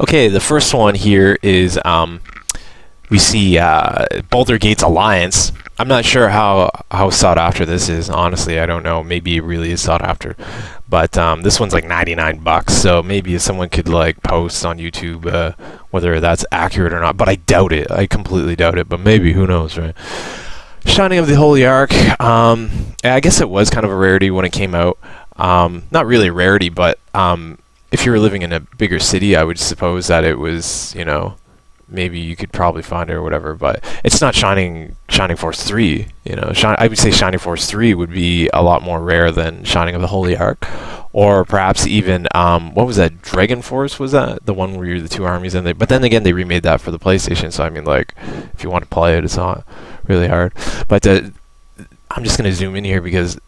Okay, the first one here is we see Boulder Gates Alliance. I'm not sure how sought after this is. Honestly, I don't know. Maybe it really is sought after, but this one's like 99 bucks. So maybe if someone could like post on YouTube whether that's accurate or not. But I doubt it. I completely doubt it. But maybe, who knows, right? Shining of the Holy Ark. I guess it was kind of a rarity when it came out. Not really a rarity, but if you were living in a bigger city, I would suppose that it was, maybe you could probably find it or whatever. But it's not Shining Force 3. I would say Shining Force 3 would be a lot more rare than Shining of the Holy Ark, or perhaps even what was that? Dragon Force, was that the one where you're the two armies? But then again, they remade that for the PlayStation. So I mean, like, if you want to play it, it's not really hard. But I'm just gonna zoom in here because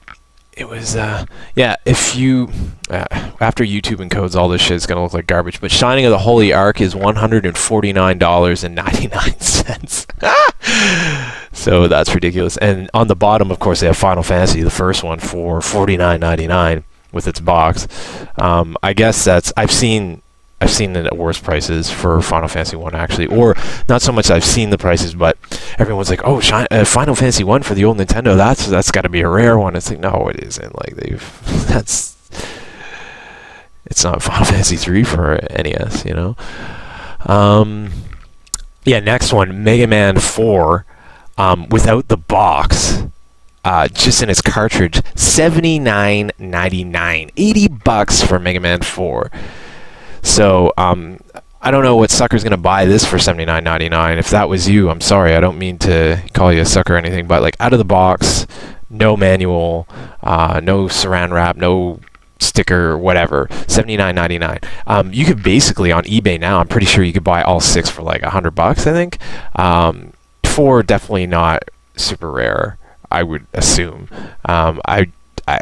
it was, if you, after YouTube encodes all this shit, it's going to look like garbage. But Shining of the Holy Ark is $149.99. So that's ridiculous. And on the bottom, of course, they have Final Fantasy, the first one, for $49.99 with its box. I guess I've seen the worst prices for Final Fantasy 1, actually, or not so much I've seen the prices, but everyone's like, oh, Final Fantasy 1 for the old Nintendo, that's got to be a rare one. It's like, no, it isn't. Like, it's not Final Fantasy 3 for NES, next one, Mega Man 4, without the box, just in its cartridge, $79.99, 80 bucks for Mega Man 4. So, I don't know what sucker's going to buy this for $79.99. If that was you, I'm sorry. I don't mean to call you a sucker or anything, but like out of the box, no manual, no saran wrap, no sticker, whatever, $79.99. You could basically, on eBay now, I'm pretty sure you could buy all 6 for like $100, I think. 4, definitely not super rare, I would assume. I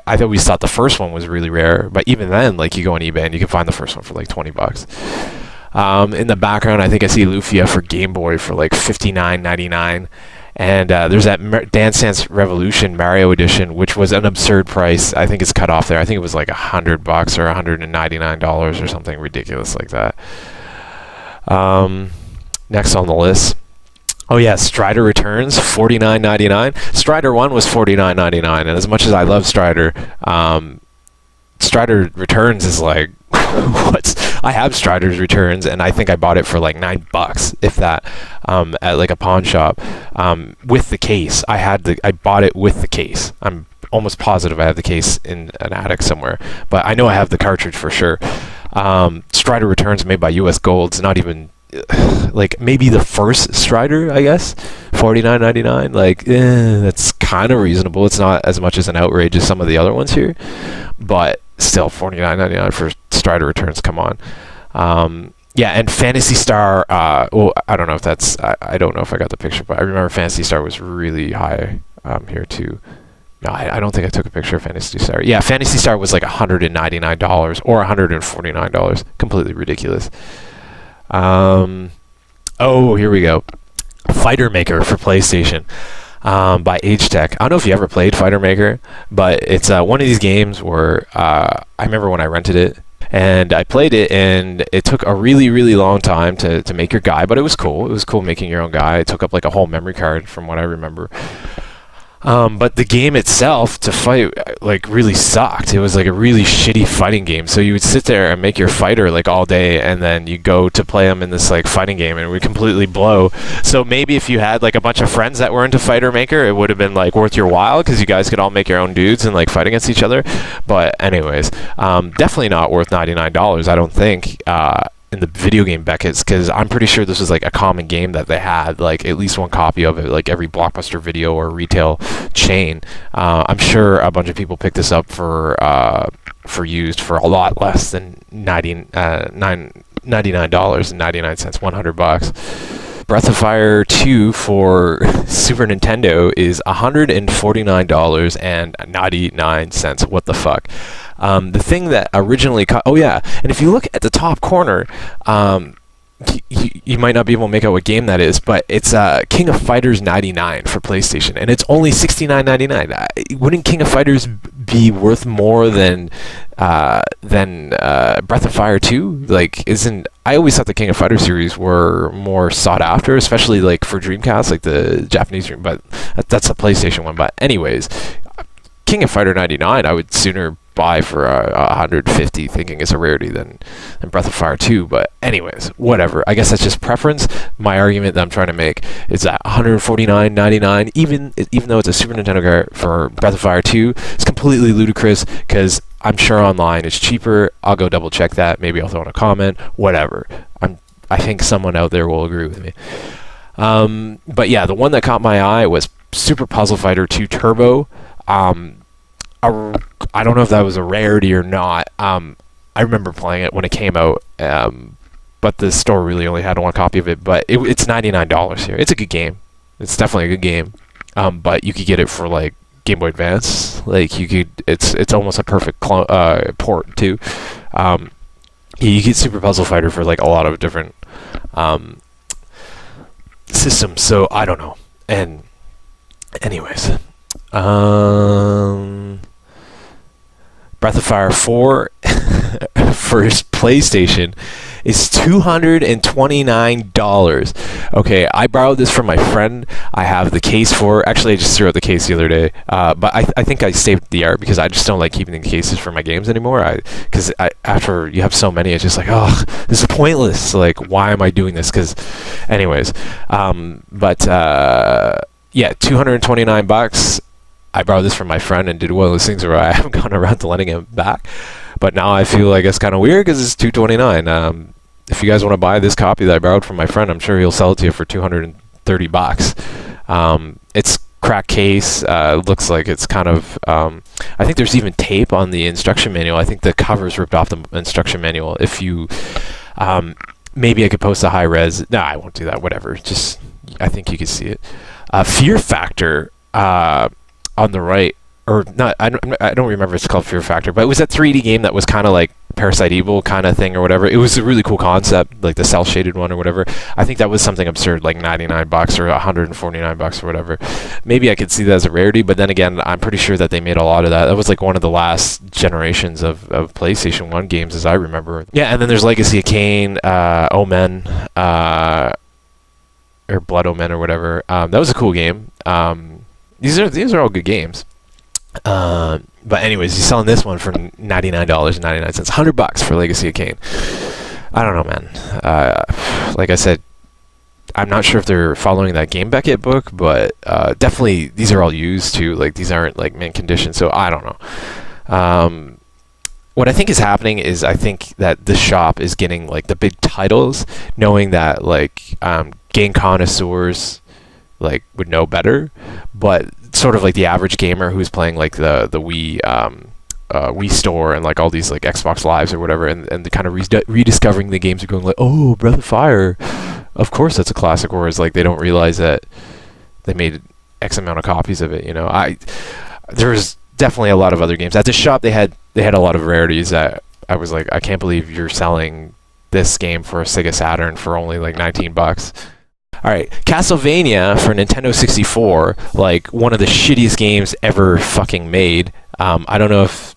always thought the first one was really rare, but even then, like, you go on eBay and you can find the first one for like $20. In the background, I think I see Lufia for Game Boy for like $59.99, and there's that Dance Dance Revolution Mario Edition, which was an absurd price. I think it's cut off there. I think it was like $100 or $199 or something ridiculous like that. Next on the list. Oh yeah, Strider Returns, $49.99. Strider 1 was $49.99, and as much as I love Strider, Strider Returns is like, I have Strider's Returns, and I think I bought it for like $9, if that, at like a pawn shop, with the case. I bought it with the case. I'm almost positive I have the case in an attic somewhere, but I know I have the cartridge for sure. Strider Returns, made by US Gold. It's not even like maybe the first Strider, I guess. $49.99, like, that's kind of reasonable. It's not as much as an outrage as some of the other ones here, but still, $49.99 for Strider Returns. Come on. And Phantasy Star. I don't know if that's. I don't know if I got the picture, but I remember Phantasy Star was really high here too. No, I don't think I took a picture of Phantasy Star. Yeah, Phantasy Star was like $199 or $149. Completely ridiculous. Here we go. Fighter Maker for PlayStation, by Agetech. I don't know if you ever played Fighter Maker, but it's one of these games where I remember when I rented it and I played it, and it took a really, really long time to make your guy, but it was cool. It was cool making your own guy. It took up like a whole memory card from what I remember. But the game itself to fight like really sucked. It was like a really shitty fighting game. So you would sit there and make your fighter like all day, and then you go to play them in this like fighting game, and it would completely blow. So maybe if you had like a bunch of friends that were into Fighter Maker, it would have been like worth your while, because you guys could all make your own dudes and like fight against each other. But anyways, definitely not worth $99, I don't think. In the video game buckets, because I'm pretty sure this was like a common game that they had like at least one copy of it, like every Blockbuster Video or retail chain. I'm sure a bunch of people picked this up for used for a lot less than $99.99, $100. Breath of Fire 2 for Super Nintendo is $149.99. What the fuck? The thing that originally and if you look at the top corner, you might not be able to make out what game that is, but it's King of Fighters 99 for PlayStation, and it's only $69.99. Wouldn't King of Fighters be worth more than Breath of Fire 2? Like, I always thought the King of Fighters series were more sought after, especially like for Dreamcast, like the Japanese Dream, but that's a PlayStation one. But anyways, King of Fighter 99, I would sooner buy for 150, thinking it's a rarity, than Breath of Fire 2. But anyways, whatever. I guess that's just preference. My argument that I'm trying to make is that $149.99, even though it's a Super Nintendo card for Breath of Fire 2, it's completely ludicrous, because I'm sure online it's cheaper. I'll go double check that. Maybe I'll throw in a comment. Whatever. I think someone out there will agree with me. But yeah, the one that caught my eye was Super Puzzle Fighter 2 Turbo. I don't know if that was a rarity or not. I remember playing it when it came out, but the store really only had one copy of it. But it's $99 here. It's a good game. It's definitely a good game. But you could get it for like Game Boy Advance. Like you could, it's almost a perfect port too. You get Super Puzzle Fighter for like a lot of different systems. So I don't know. And anyways. Breath of Fire 4 for PlayStation is $229. Okay, I borrowed this from my friend. I have the case for it. Actually, I just threw out the case the other day. But I think I saved the art because I just don't like keeping the cases for my games anymore. Because after you have so many, it's just like, oh, this is pointless. Like, why am I doing this? Because, anyways, yeah, $229. I borrowed this from my friend and did one of those things where I haven't gone around to letting him back. But now I feel like it's kind of weird because it's $229. If you guys want to buy this copy that I borrowed from my friend, I'm sure he'll sell it to you for $230. It's cracked case. Looks like it's kind of... I think there's even tape on the instruction manual. I think the cover's ripped off the instruction manual. If you... maybe I could post a high res. No, I won't do that. Whatever. Just... I think you can see it. Fear Factor... on the right, or not, I don't remember if it's called Fear Factor, but it was that 3D game that was kind of like Parasite Evil kind of thing or whatever. It was a really cool concept, like the cel-shaded one or whatever. I think that was something absurd, like $99 or $149 or whatever. Maybe I could see that as a rarity, but then again, I'm pretty sure that they made a lot of that. That was like one of the last generations of PlayStation 1 games, as I remember. Yeah, and then there's Legacy of Kain, Omen, or Blood Omen or whatever. That was a cool game. These are all good games. But anyways, he's selling this one for $99.99, $100 for Legacy of Kain. I don't know, man. Like I said, I'm not sure if they're following that Game Beckett book, but definitely these are all used too. Like these aren't like mint condition, so I don't know. What I think is happening is I think that this shop is getting like the big titles, knowing that like game connoisseurs like would know better, but sort of like the average gamer who's playing like the Wii Wii Store and like all these like Xbox Lives or whatever, and kind of rediscovering the games are going like, oh, Breath of Fire, of course that's a classic, whereas like they don't realize that they made X amount of copies of it. You know, there's definitely a lot of other games at this shop. They had a lot of rarities that I was like, I can't believe you're selling this game for a Sega Saturn for only like $19. All right, Castlevania for Nintendo 64, like one of the shittiest games ever fucking made. I don't know if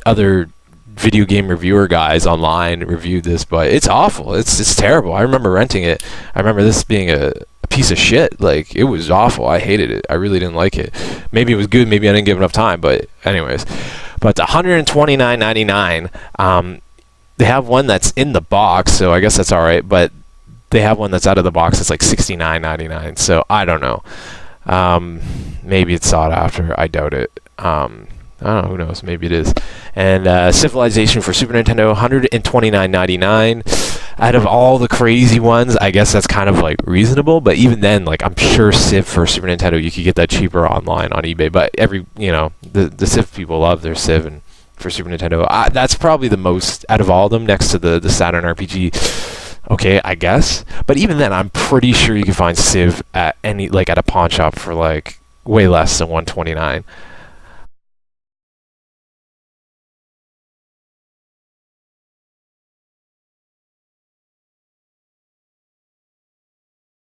other video game reviewer guys online reviewed this, but it's awful. It's terrible. I remember renting it. I remember this being a piece of shit. Like, it was awful. I hated it. I really didn't like it. Maybe it was good. Maybe I didn't give enough time. But anyways, but $129.99. They have one that's in the box, so I guess that's all right. But they have one that's out of the box. It's like $69.99. So I don't know. Maybe it's sought after. I doubt it. I don't know. Who knows? Maybe it is. And Civilization for Super Nintendo, $129.99. Out of all the crazy ones, I guess that's kind of like reasonable. But even then, like I'm sure Civ for Super Nintendo, you could get that cheaper online on eBay. But the Civ people love their Civ, and for Super Nintendo, that's probably the most out of all of them, next to the Saturn RPG. Okay, I guess. But even then, I'm pretty sure you can find Civ at at a pawn shop for like way less than $129.